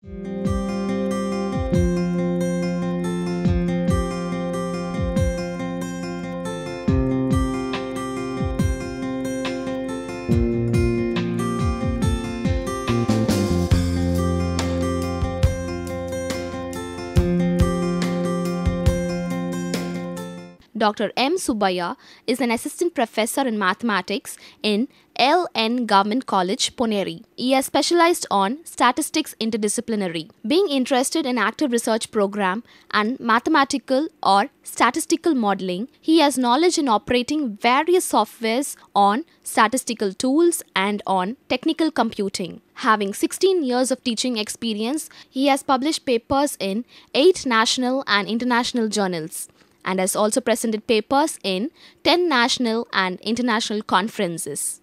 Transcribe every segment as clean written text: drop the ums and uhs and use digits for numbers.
Dr. M. Subbiah is an assistant professor in mathematics in LN Government College, Poneri. He has specialized on statistics interdisciplinary. Being interested in active research program and mathematical or statistical modeling, he has knowledge in operating various softwares on statistical tools and on technical computing. Having 16 years of teaching experience, he has published papers in 8 national and international journals, and has also presented papers in 10 national and international conferences.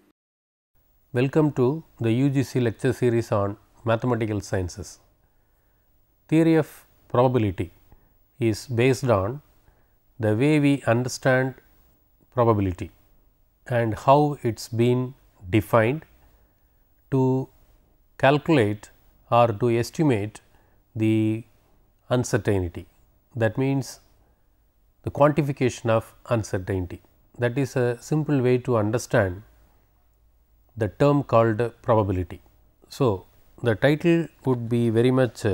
Welcome to the UGC lecture series on mathematical sciences. Theory of probability is based on the way we understand probability and how it is been defined to calculate or to estimate the uncertainty. That means the quantification of uncertainty. That is a simple way to understand the term called probability. So, the title would be very much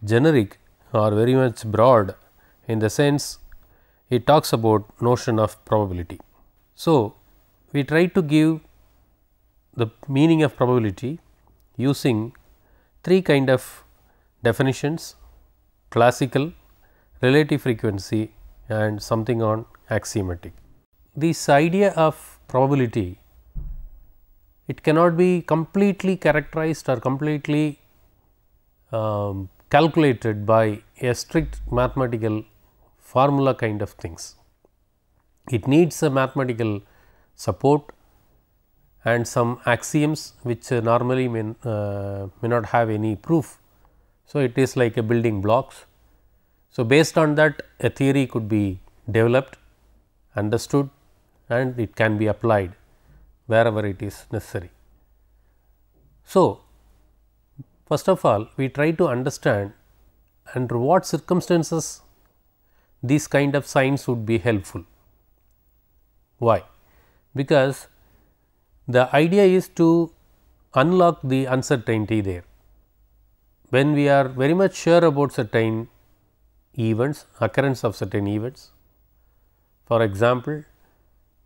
generic or very much broad, in the sense it talks about notion of probability. So, we try to give the meaning of probability using 3 kind of definitions: classical, relative frequency, and something on axiomatic. This idea of probability, it cannot be completely characterized or completely calculated by a strict mathematical formula kind of things. It needs a mathematical support and some axioms which normally may not have any proof. So, it is like a building blocks. So, based on that, a theory could be developed, understood, and it can be applied wherever it is necessary. So, first of all, we try to understand under what circumstances these kind of signs would be helpful. Why? Because the idea is to unlock the uncertainty there. When we are very much sure about certain events, occurrence of certain events. For example,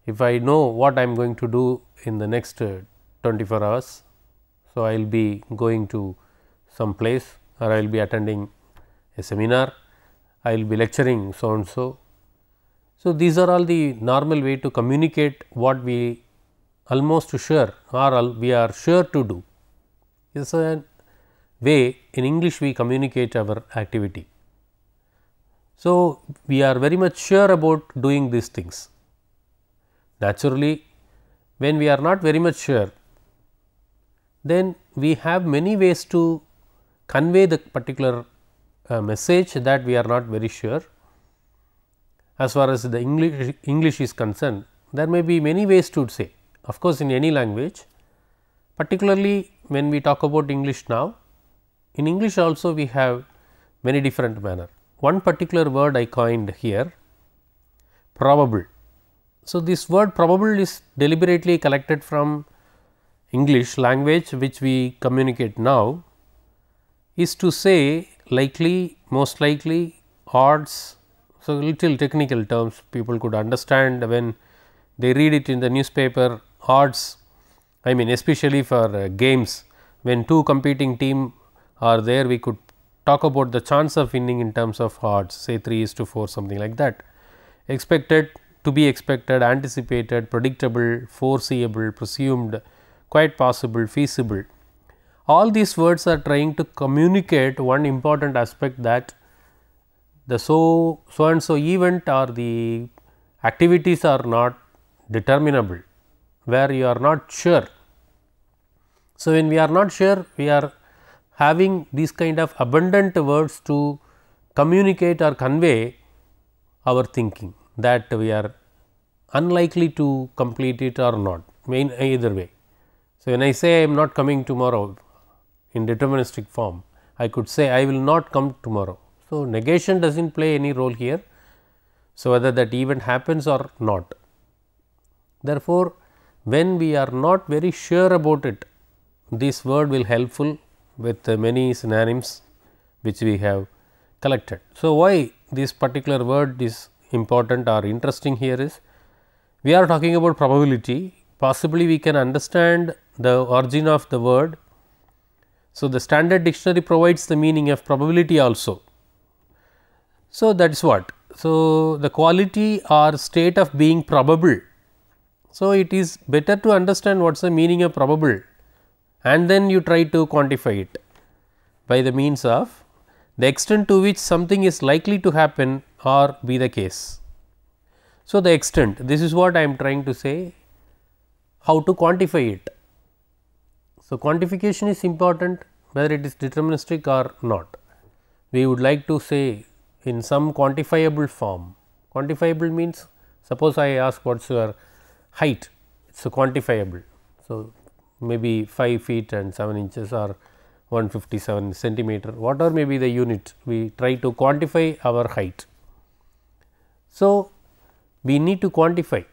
if I know what I am going to do in the next 24 hours, so I will be going to some place, or I will be attending a seminar, I will be lecturing so and so. So, these are all the normal way to communicate what we almost sure or we are sure to do. It is a way in English we communicate our activity. So, we are very much sure about doing these things. Naturally, when we are not very much sure, then we have many ways to convey the particular message that we are not very sure. As far as the English is concerned, there may be many ways to say. Of course, in any language, particularly when we talk about English now, in English also we have many different manner. One particular word I coined here, probable. So, this word probable is deliberately collected from English language, which we communicate now, is to say likely, most likely, odds. So, little technical terms people could understand when they read it in the newspaper. Odds, I mean especially for games, when 2 competing team are there, we could talk about the chance of winning in terms of odds, say 3:4, something like that. Expected, to be expected, anticipated, predictable, foreseeable, presumed, quite possible, feasible. All these words are trying to communicate one important aspect, that the so and so event or the activities are not determinable, where you are not sure. So, when we are not sure, we are having these kind of abundant words to communicate or convey our thinking, that we are unlikely to complete it or not, either way. So, when I say I am not coming tomorrow in deterministic form, I could say I will not come tomorrow. So, negation does not play any role here. So, whether that event happens or not. Therefore, when we are not very sure about it, this word will helpful with many synonyms which we have collected. So, why this particular word is important or interesting here is, we are talking about probability, possibly we can understand the origin of the word. So, the standard dictionary provides the meaning of probability also. So, that is what. So, the quality or state of being probable. So, it is better to understand what is the meaning of probable, and then you try to quantify it by the means of the extent to which something is likely to happen or be the case. So, the extent, this is what I am trying to say, how to quantify it. So, quantification is important, whether it is deterministic or not. We would like to say in some quantifiable form. Quantifiable means, suppose I ask what is your height, it is quantifiable. So, maybe 5 feet and 7 inches or 157 centimeter, whatever may be the unit, we try to quantify our height. So, we need to quantify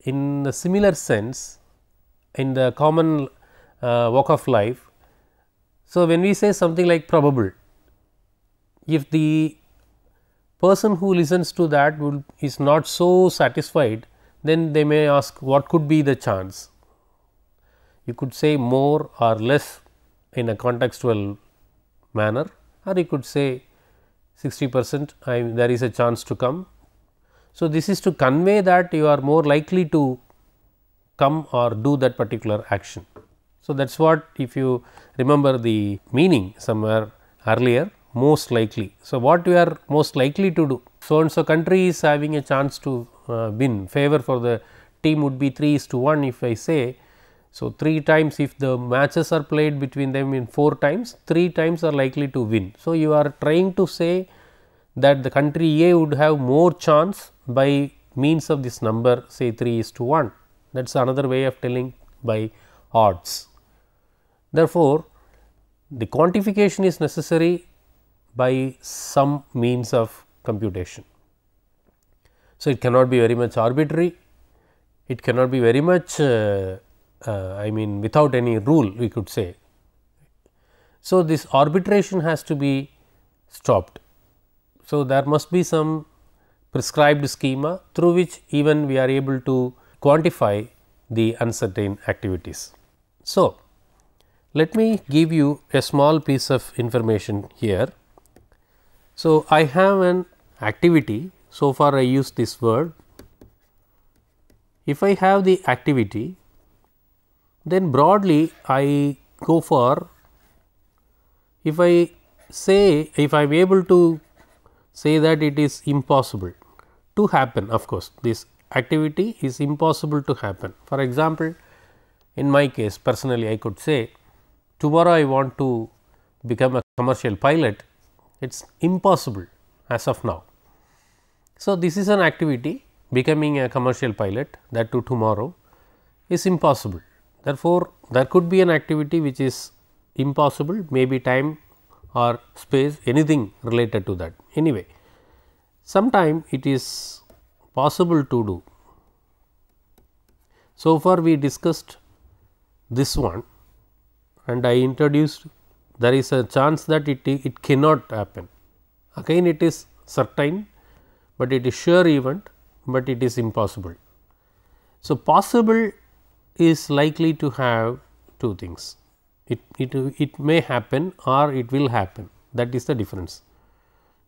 in the similar sense in the common walk of life. So, when we say something like probable, if the person who listens to that is not so satisfied, then they may ask what could be the chance. You could say more or less in a contextual manner, or you could say 60% there is a chance to come. So, this is to convey that you are more likely to come or do that particular action. So, that is what, if you remember the meaning somewhere earlier, most likely. So, what we are most likely to do? So and so country is having a chance to win, favor for the team would be 3:1 if I say. So, 3 times if the matches are played between them in 4 times, 3 times are likely to win. So, you are trying to say that the country A would have more chance by means of this number, say 3:1. That is another way of telling by odds. Therefore, the quantification is necessary by some means of computation. So, it cannot be very much arbitrary, it cannot be very much I mean without any rule, we could say. So, this arbitration has to be stopped. So, there must be some prescribed schema through which even we are able to quantify the uncertain activities. So, let me give you a small piece of information here. So, I have an activity, so far I use this word. If I have the activity, then broadly I go for, if I say, if I am able to say that it is impossible to happen, of course, this activity is impossible to happen. For example, in my case personally I could say tomorrow I want to become a commercial pilot, it is impossible as of now. So, this is an activity, becoming a commercial pilot, that to tomorrow is impossible. Therefore, there could be an activity which is impossible, maybe time or space, anything related to that. Anyway, sometime it is possible to do. So far we discussed this one and I introduced there is a chance that it cannot happen. Again it is certain, but it is sure event, but it is impossible. So, possible is likely to have two things, it may happen or it will happen, that is the difference.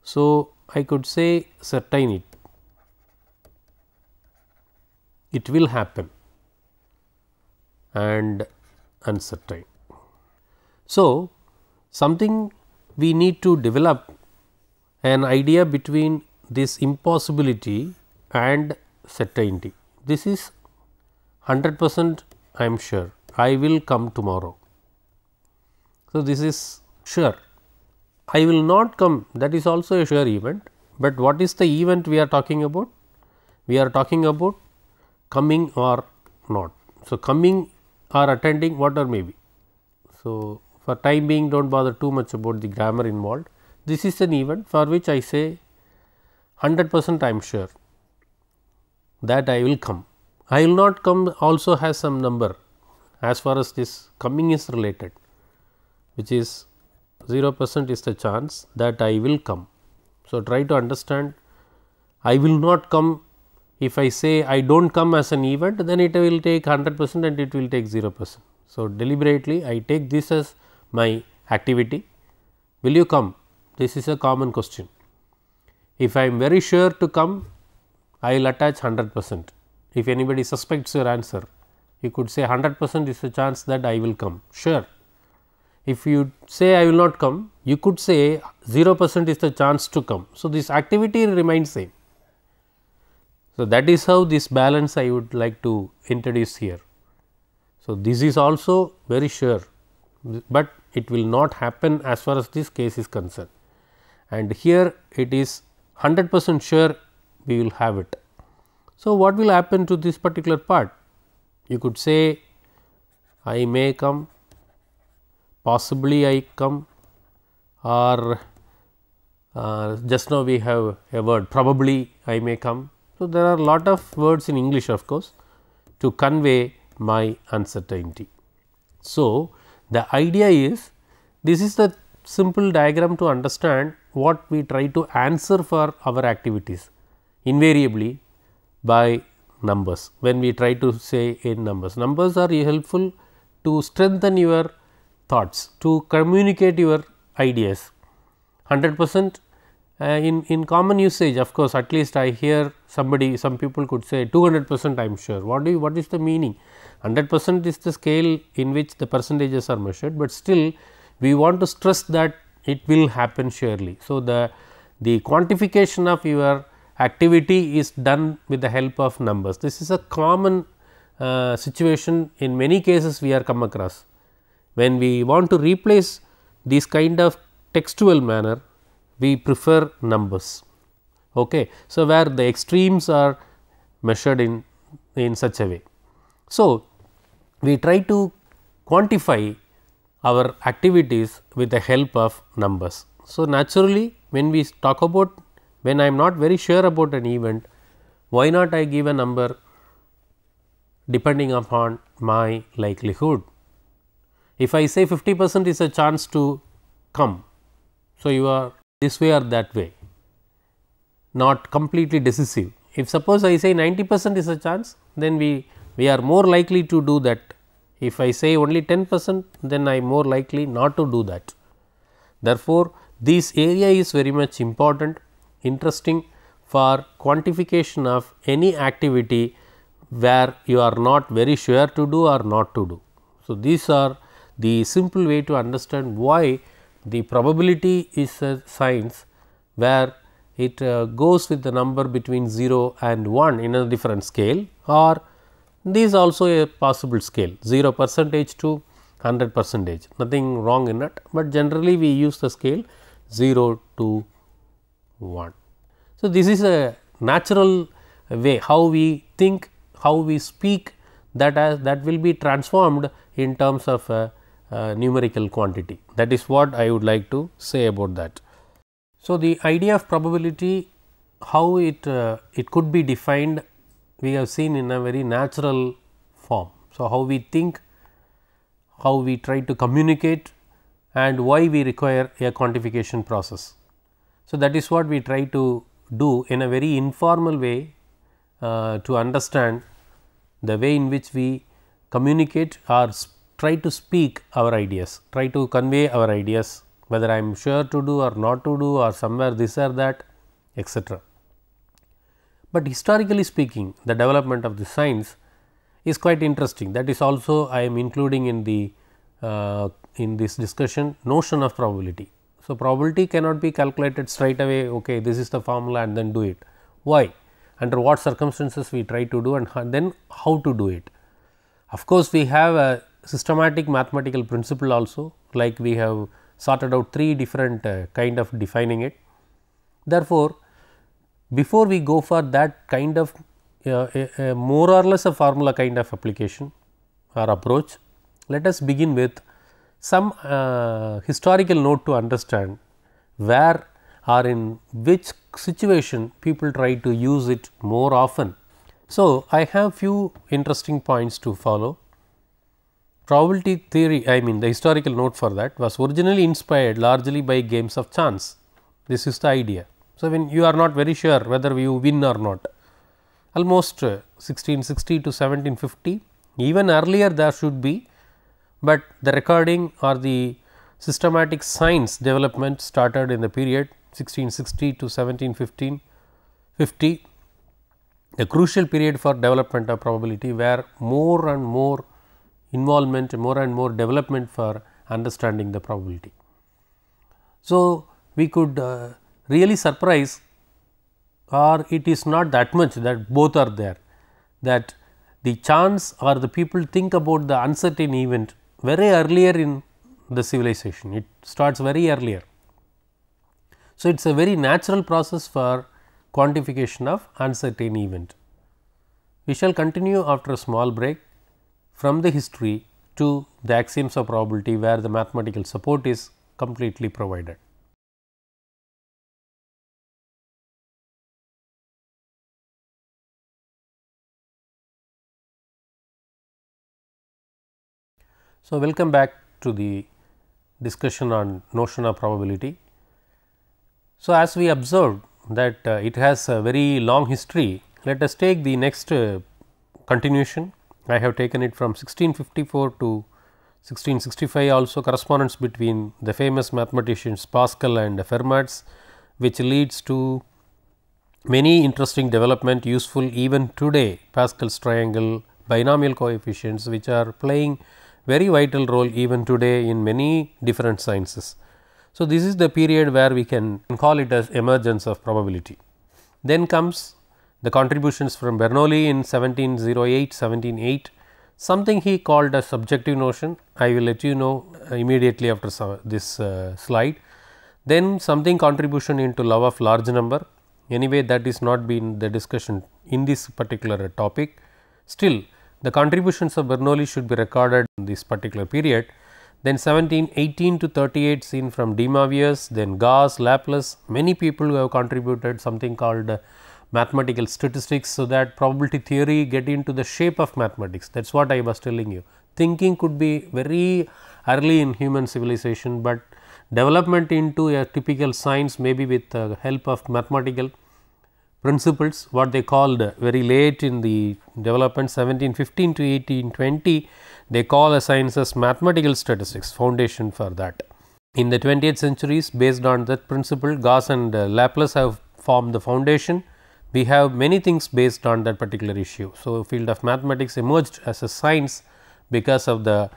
So, I could say certain it will happen and uncertain. So, something we need to develop an idea between this impossibility and certainty. This is 100% I am sure I will come tomorrow. So, this is sure. I will not come, that is also a sure event, but what is the event we are talking about? We are talking about coming or not. So, coming or attending whatever may be. So, For time being, do not bother too much about the grammar involved. This is an event for which I say 100% I am sure that I will come. I will not come also has some number as far as this coming is related, which is 0% is the chance that I will come. So, try to understand I will not come. If I say I do not come as an event, then it will take 100% and it will take 0%. So, deliberately I take this as my activity. Will you come? This is a common question. If I am very sure to come, I will attach 100%. If anybody suspects your answer, you could say 100% is the chance that I will come, sure. If you say I will not come, you could say 0% is the chance to come. So, this activity remains same. So, that is how this balance I would like to introduce here. So, this is also very sure, but it will not happen as far as this case is concerned, and here it is 100% sure we will have it. So, what will happen to this particular part? You could say I may come, possibly I come, or just now we have a word probably I may come. So, there are a lot of words in English of course to convey my uncertainty. So, the idea is this is the simple diagram to understand what we try to answer for our activities invariably by numbers. When we try to say in numbers, numbers are helpful to strengthen your thoughts, to communicate your ideas. 100% in common usage, of course, at least I hear somebody, some people could say 200% I am sure. What is the meaning? 100% is the scale in which the percentages are measured, but still we want to stress that it will happen surely. So, the quantification of your activity is done with the help of numbers. This is a common situation in many cases we are come across. When we want to replace this kind of textual manner, we prefer numbers. Okay. So, where the extremes are measured in such a way. So, we try to quantify our activities with the help of numbers. So, naturally when we talk about, when I am not very sure about an event, why not I give a number depending upon my likelihood. If I say 50% is a chance to come, so you are this way or that way, not completely decisive. If suppose I say 90% is a chance, then we are more likely to do that. If I say only 10%, then I am more likely not to do that. Therefore, this area is very much important, interesting for quantification of any activity where you are not very sure to do or not to do. So, these are the simple way to understand why the probability is a science where it goes with the number between 0 and 1 in a different scale, or this also a possible scale 0% to 100%, nothing wrong in it, but generally we use the scale 0 to 1. So, this is a natural way how we think, how we speak, that will be transformed in terms of numerical quantity. That is what I would like to say about that. So, the idea of probability, how it could be defined, we have seen in a very natural form. So, how we think, how we try to communicate, and why we require a quantification process. So, that is what we try to do in a very informal way to understand the way in which we communicate or try to speak our ideas, try to convey our ideas, whether I am sure to do or not to do, or somewhere this or that, etc. But historically speaking, the development of the science is quite interesting. That is also I am including in the in this discussion notion of probability. So, probability cannot be calculated straight away, okay, this is the formula and then do it. Why? Under what circumstances we try to do, and then how to do it. Of course, we have a systematic mathematical principle also, like we have sorted out 3 different kind of defining it. Therefore, before we go for that kind of more or less a formula kind of application or approach, let us begin with some historical note to understand where or in which situation people try to use it more often. So, I have few interesting points to follow. Probability theory, I mean the historical note for that, was originally inspired largely by games of chance. This is the idea. So, when you are not very sure whether you win or not, almost 1660 to 1750, even earlier there should be, but the recording or the systematic science development started in the period 1660 to 1750, a crucial period for development of probability, where more and more involvement, more and more development for understanding the probability. So, we could really surprise, or it is not that much that both are there, that the chance or the people think about the uncertain event very earlier in the civilization, it starts very earlier. So, it is a very natural process for quantification of uncertain event. We shall continue after a small break from the history to the axioms of probability, where the mathematical support is completely provided. So, welcome back to the discussion on notion of probability. So, as we observed that it has a very long history, let us take the next continuation. I have taken it from 1654 to 1665, also correspondence between the famous mathematicians Pascal and Fermat, which leads to many interesting development useful even today. Pascal's triangle, binomial coefficients, which are playing very vital role even today in many different sciences. So, this is the period where we can call it as emergence of probability. Then comes the contributions from Bernoulli in 1708, 1708, something he called a subjective notion. I will let you know immediately after this slide. Then something contribution into law of large number. Anyway, that is not been the discussion in this particular topic. Still, the contributions of Bernoulli should be recorded in this particular period. Then 1718 to 38 seen from De Mavius, then Gauss, Laplace, many people who have contributed something called mathematical statistics. So, that probability theory get into the shape of mathematics, that is what I was telling you. Thinking could be very early in human civilization, but development into a typical science maybe with the help of mathematical principles, what they called very late in the development 1715 to 1820, they call a science as mathematical statistics, foundation for that. In the 20th centuries, based on that principle, Gauss and Laplace have formed the foundation. We have many things based on that particular issue. So, field of mathematics emerged as a science because of the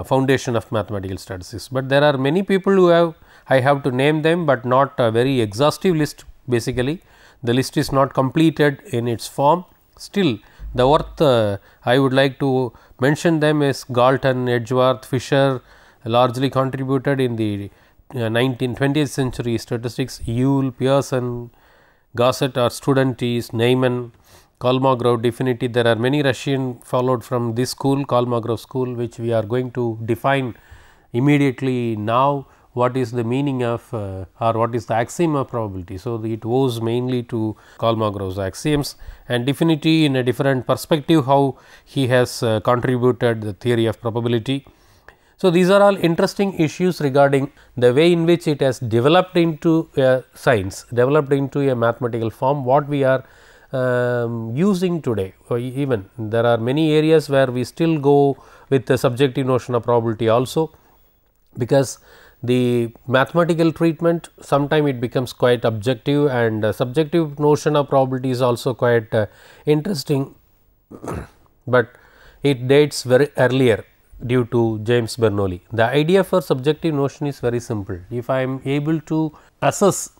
foundation of mathematical statistics, but there are many people who have, I have to name them, but not a very exhaustive list. Basically, the list is not completed in its form. Still, the worth I would like to mention them is Galton, Edgeworth, Fisher, largely contributed in the 20th century statistics, Yule, Pearson, Gosset or Studentis, Neyman, Kolmogorov, definitely there are many Russian followed from this school, Kolmogorov school, which we are going to define immediately now. What is the meaning of or what is the axiom of probability. So, it owes mainly to Kolmogorov's axioms, and definitely in a different perspective how he has contributed the theory of probability. So, these are all interesting issues regarding the way in which it has developed into a science, developed into a mathematical form, what we are using today. Even there are many areas where we still go with the subjective notion of probability also, because the mathematical treatment sometime it becomes quite objective, and subjective notion of probability is also quite interesting, but it dates very earlier due to James Bernoulli. The idea for subjective notion is very simple. If I am able to assess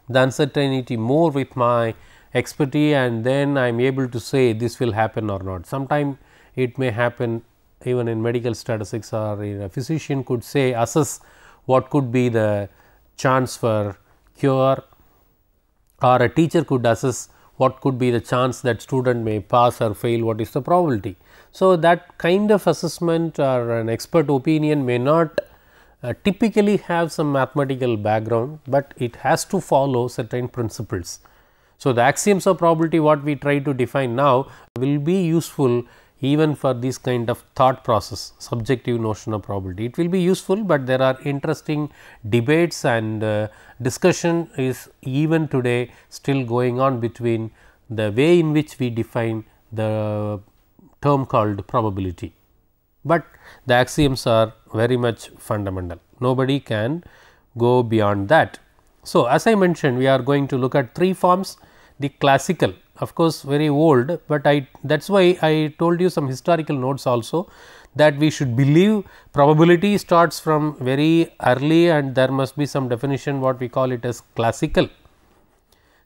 the uncertainty more with my expertise, and then I am able to say this will happen or not. Sometime it may happen even in medical statistics, or a physician could say assess what could be the chance for cure, or a teacher could assess what could be the chance that student may pass or fail, what is the probability. So, that kind of assessment or an expert opinion may not typically have some mathematical background, but it has to follow certain principles. So, the axioms of probability what we try to define now will be useful even for this kind of thought process, subjective notion of probability. It will be useful, but there are interesting debates and discussion is even today still going on between the way in which we define the term called probability, but the axioms are very much fundamental. Nobody can go beyond that. So, as I mentioned, we are going to look at three forms. The classical, of course, very old, but that is why I told you some historical notes also, that we should believe probability starts from very early and there must be some definition what we call it as classical.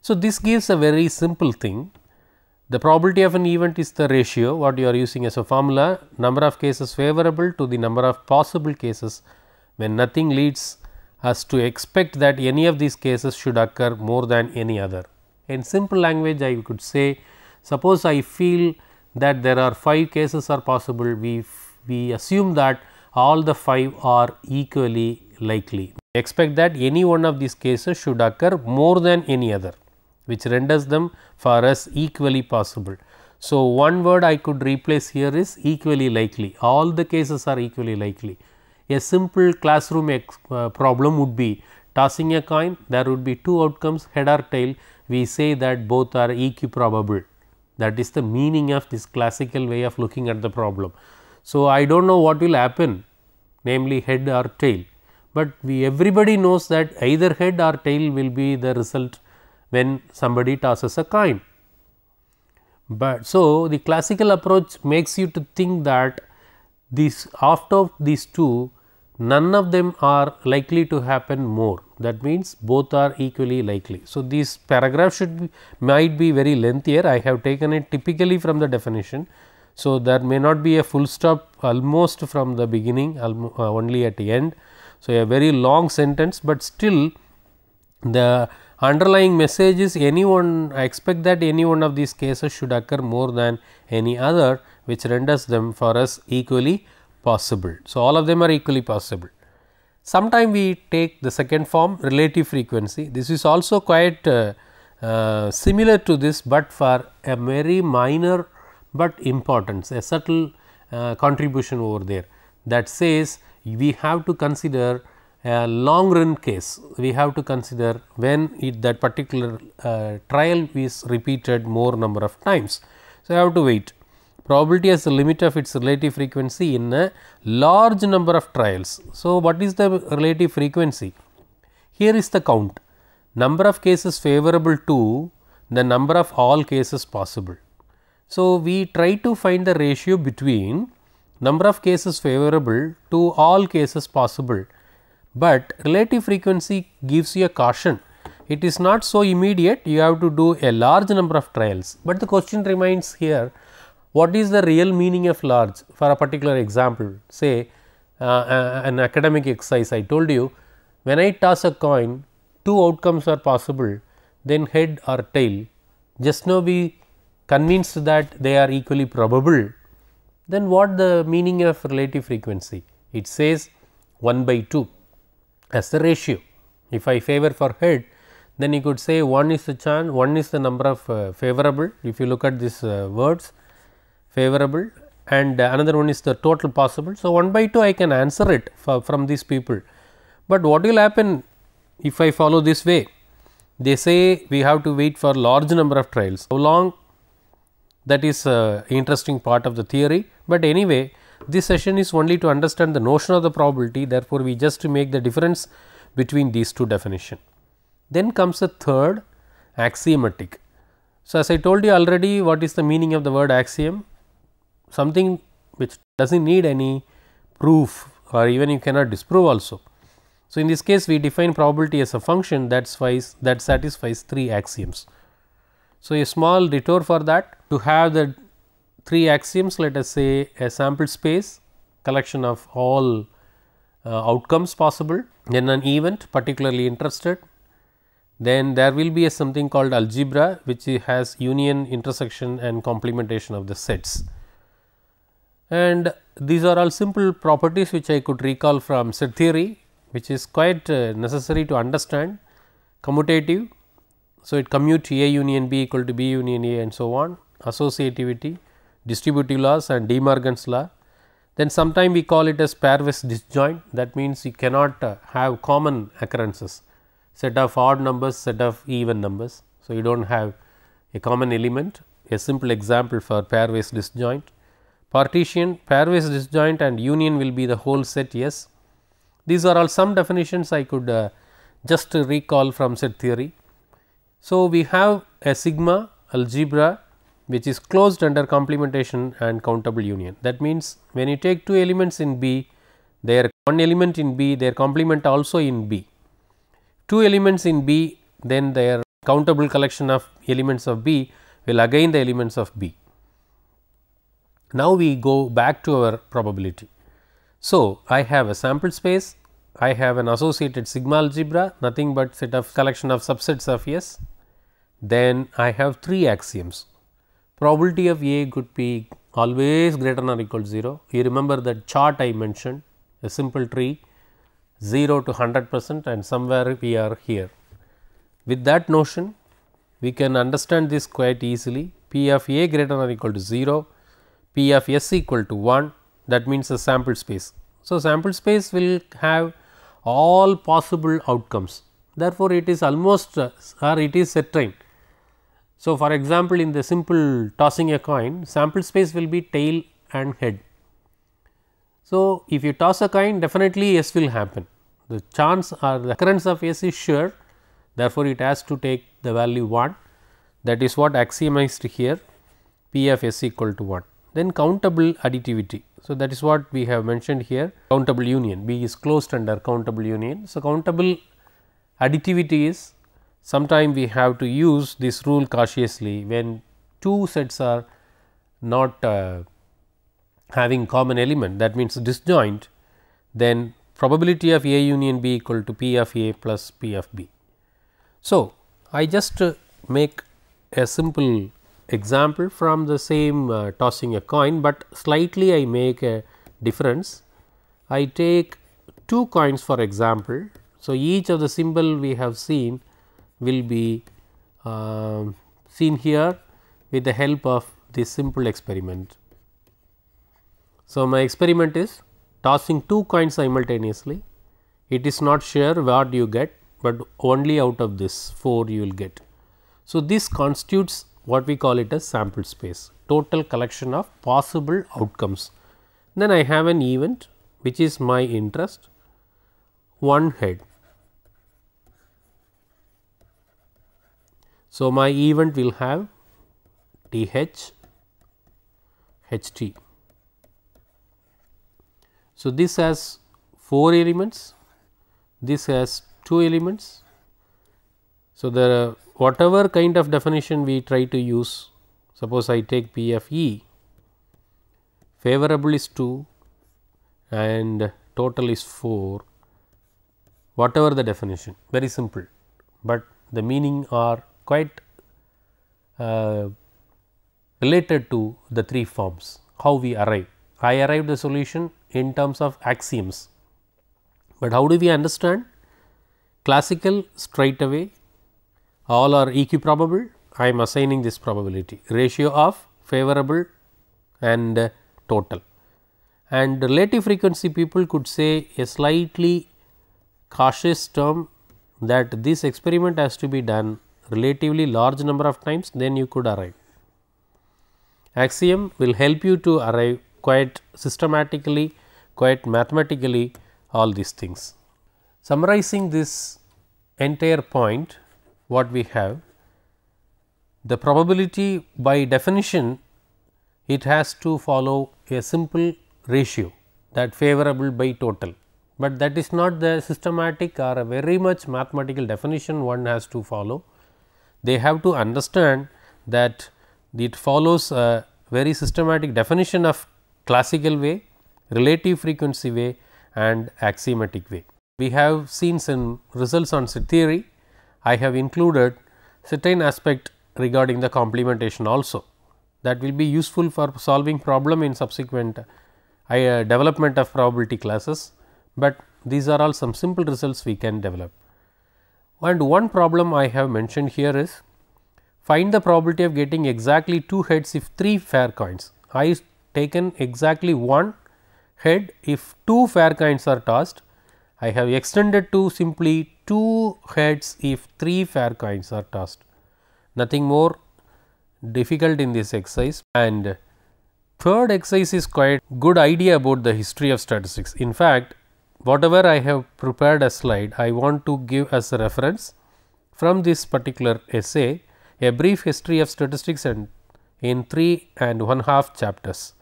So, this gives a very simple thing. The probability of an event is the ratio what you are using as a formula, number of cases favorable to the number of possible cases when nothing leads us to expect that any of these cases should occur more than any other. In simple language, I could say, suppose I feel that there are 5 cases are possible, we assume that all the 5 are equally likely. We expect that any one of these cases should occur more than any other, which renders them for us equally possible. So, one word I could replace here is equally likely, all the cases are equally likely. A simple classroom problem would be tossing a coin, there would be 2 outcomes, head or tail, we say that both are equiprobable. That is the meaning of this classical way of looking at the problem. So, I do not know what will happen, namely head or tail, but everybody knows that either head or tail will be the result when somebody tosses a coin. But so, the classical approach makes you to think that after these 2, none of them are likely to happen more, that means both are equally likely. So, this paragraph might be very lengthier, I have taken it typically from the definition. So, there may not be a full stop almost from the beginning, only at the end. So, a very long sentence, but still the underlying message is I expect that any one of these cases should occur more than any other, which renders them for us equally possible. So, all of them are equally possible. Sometime we take the second form, relative frequency. This is also quite similar to this, but for a very minor but importance, a subtle contribution over there, that says we have to consider a long run case. We have to consider when that particular trial is repeated more number of times. So, I have to wait. Probability has the limit of its relative frequency in a large number of trials. So, what is the relative frequency? Here is the count, number of cases favorable to the number of all cases possible. So, we try to find the ratio between number of cases favorable to all cases possible, but relative frequency gives you a caution. It is not so immediate, you have to do a large number of trials, but the question remains here, what is the real meaning of large? For a particular example, say an academic exercise, I told you when I toss a coin, 2 outcomes are possible, then head or tail. Just now we convinced that they are equally probable, then what the meaning of relative frequency? It says 1 by 2 as the ratio. If I favor for head, then you could say 1 is the chance, 1 is the number of favorable, if you look at these words, favorable, and another one is the total possible. So, 1 by 2 I can answer it from these people, but what will happen if I follow this way? They say we have to wait for large number of trials. How long? That is interesting part of the theory, but anyway this session is only to understand the notion of the probability, therefore, we just make the difference between these 2 definitions. Then comes the third, axiomatic. So, as I told you already, what is the meaning of the word axiom? Something which does not need any proof or even you cannot disprove also. So, in this case we define probability as a function that satisfies 3 axioms. So, a small detour for that, to have the 3 axioms, let us say a sample space, collection of all outcomes possible, then an event particularly interested, then there will be a something called algebra which has union, intersection and complementation of the sets. And these are all simple properties which I could recall from set theory. which is quite necessary to understand. Commutative, so it commute A union B equal to B union A and so on, associativity, distributive laws and De Morgan's law. Then sometime we call it as pairwise disjoint, that means you cannot have common occurrences, set of odd numbers, set of even numbers. So, you do not have a common element. A simple example for pairwise disjoint. Partition, pairwise disjoint and union will be the whole set S. These are all some definitions I could just recall from set theory. So, we have a sigma algebra which is closed under complementation and countable union. That means, when you take two elements in B, their one element in B, their complement also in B. Two elements in B, then their countable collection of elements of B will again the elements of B. Now, we go back to our probability. So, I have a sample space, I have an associated sigma algebra, nothing but set of collection of subsets of S. Then I have three axioms. Probability of A could be always greater than or equal to 0. You remember that chart I mentioned, a simple tree 0 to 100% and somewhere we are here. With that notion, we can understand this quite easily. P of A greater than or equal to 0, P of S equal to 1, that means a sample space. So, sample space will have all possible outcomes. Therefore, it is almost or it is certain. So, for example, in the simple tossing a coin, sample space will be tail and head. So, if you toss a coin, definitely S will happen. The chance or the occurrence of S is sure, therefore, it has to take the value 1, that is what axiomized here, P of S equal to 1. Then countable additivity. So, that is what we have mentioned here, countable union, B is closed under countable union. So, countable additivity is, sometime we have to use this rule cautiously when two sets are not having common element, that means disjoint, then probability of A union B equal to P of A plus P of B. So, I just make a simple example from the same tossing a coin, but slightly I make a difference. I take two coins for example. So, each of the symbol we have seen will be seen here with the help of this simple experiment. So, my experiment is tossing two coins simultaneously. It is not sure what you get, but only out of this 4 you will get. So, this constitutes what we call it as sample space, total collection of possible outcomes. Then I have an event which is my interest, one head. So, my event will have T H, H T. So, this has 4 elements, this has 2 elements. So, the whatever kind of definition we try to use, suppose I take P of E, favorable is 2 and total is 4, whatever the definition, very simple, but the meaning are quite related to the 3 forms, how we arrive. I arrived the solution in terms of axioms, but how do we understand? Classical straight away, all are equiprobable, I am assigning this probability, ratio of favorable and total. And relative frequency people could say a slightly cautious term, that this experiment has to be done relatively large number of times, then you could arrive. Axiom will help you to arrive quite systematically, quite mathematically all these things. Summarizing this entire point, what we have, the probability by definition it has to follow a simple ratio, that favorable by total, but that is not the systematic or a very much mathematical definition one has to follow. They have to understand that it follows a very systematic definition of classical way, relative frequency way and axiomatic way. We have seen some results on set theory. I have included certain aspect regarding the complementation also, that will be useful for solving problem in subsequent development of probability classes, but these are all some simple results we can develop. And one problem I have mentioned here is find the probability of getting exactly 2 heads if 3 fair coins. I taken exactly 1 head if 2 fair coins are tossed. I have extended to simply 2 heads if 3 fair coins are tossed. Nothing more difficult in this exercise. And third exercise is quite good idea about the history of statistics. In fact, whatever I have prepared a slide, I want to give as a reference from this particular essay, a brief history of statistics and in 3.5 chapters.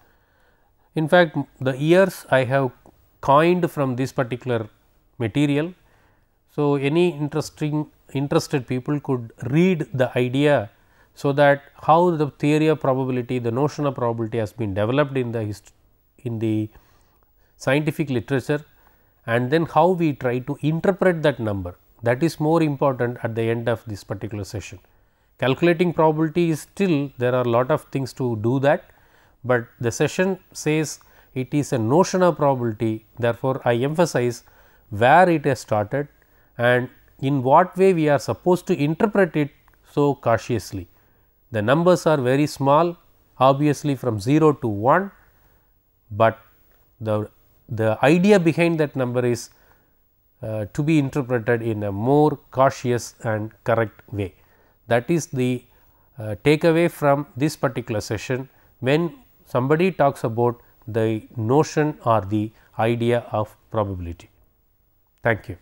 In fact, the years I have coined from this particular material. So, any interested people could read the idea, so that how the theory of probability, the notion of probability has been developed in the scientific literature, and then how we try to interpret that number. That is more important at the end of this particular session. Calculating probability is still, there are a lot of things to do that, but the session says it is a notion of probability. Therefore, I emphasize where it has started and in what way we are supposed to interpret it so cautiously. The numbers are very small, obviously from 0 to 1, but the idea behind that number is to be interpreted in a more cautious and correct way. That is the takeaway from this particular session when somebody talks about the notion or the idea of probability. Thank you.